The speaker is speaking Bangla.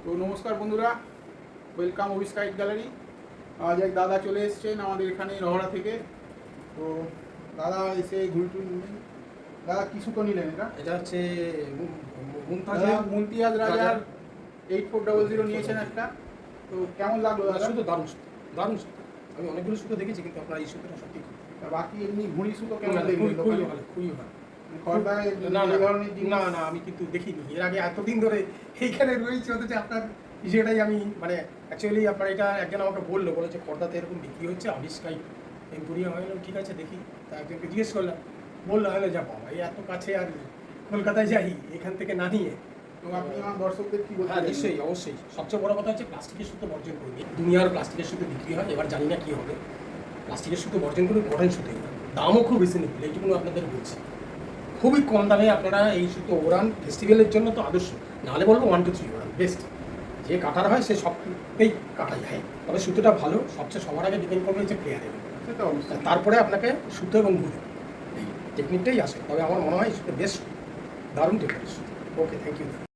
তো নমস্কার বন্ধুরা, ওয়েলকাম অফিস কাইট গ্যালারি। আজ এক দাদা চলে এসছেন আমাদের এখানে রহড়া থেকে। তো দাদা এসে ঘুরে টুরে নিলেন। দাদা কি সুতো নিলেন? এটা হচ্ছে মুমতাজ রাজার 8400 নিয়েছেন একটা। তো কেমন লাগলো দাদা? সুতো দারুণ সুতো, দারুণ সুতো। আমি অনেকগুলো সুতো দেখেছি, কিন্তু আপনার এই সুতোটা সত্যি বাকি এমনি ঘুড়ি সুতো কেমন খুবই দেখলেন? ভালো, খুবই ভালো। খড়দায় না এই ধরনের জিনিস না, আমি কিন্তু দেখিনি এর আগে। এতদিন ধরে এইখানে রয়েছে, অথচ আপনার বিষয়টাই আমি মানে অ্যাকচুয়ালি আপনার এটা একজন আমাকে বলেছে খড়দাতে এরকম বিক্রি হচ্ছে, আবিষ্কার এম্পোরিয়াম হয়ে গেল। ঠিক আছে দেখি। তা একজনকে জিজ্ঞেস করলাম, বললো হলে যা বাবা এই এত কাছে আর কলকাতায় যাই এখান থেকে না নিয়ে। তো আপনি আমার দর্শকদের কি বলতে? হ্যাঁ নিশ্চয়ই, অবশ্যই। সবচেয়ে বড় কথা হচ্ছে প্লাস্টিকের সুতো বর্জন করবে। দুনিয়ার প্লাস্টিকের সুতো বিক্রি হয়, এবার জানি না কী হবে। প্লাস্টিকের সুতো বর্জন করে কটন সুতো, দামও খুব রিজনেবল, এইটুকু আপনাদের বলছি। খুবই কম দামে আপনারা এই সুতো ওড়ান। ফেস্টিভ্যালের জন্য তো আদর্শ, নাহলে বলবো 1 2 3 ওড়ান বেস্ট। যে কাটার হয় সে সবটাই কাটা যায়, তবে সুতোটা ভালো। সবচেয়ে সবার আগে ডিপেন্ড করবে যে প্লেয়ারের, সেটা অবশ্যই। তারপরে আপনাকে সুতো এবং ঘুরে এই টেকনিকটাই আসে। তবে আমার মনে হয় সুতো বেস্ট, দারুণ টেকনিক সুতো। ওকে, থ্যাংক ইউ।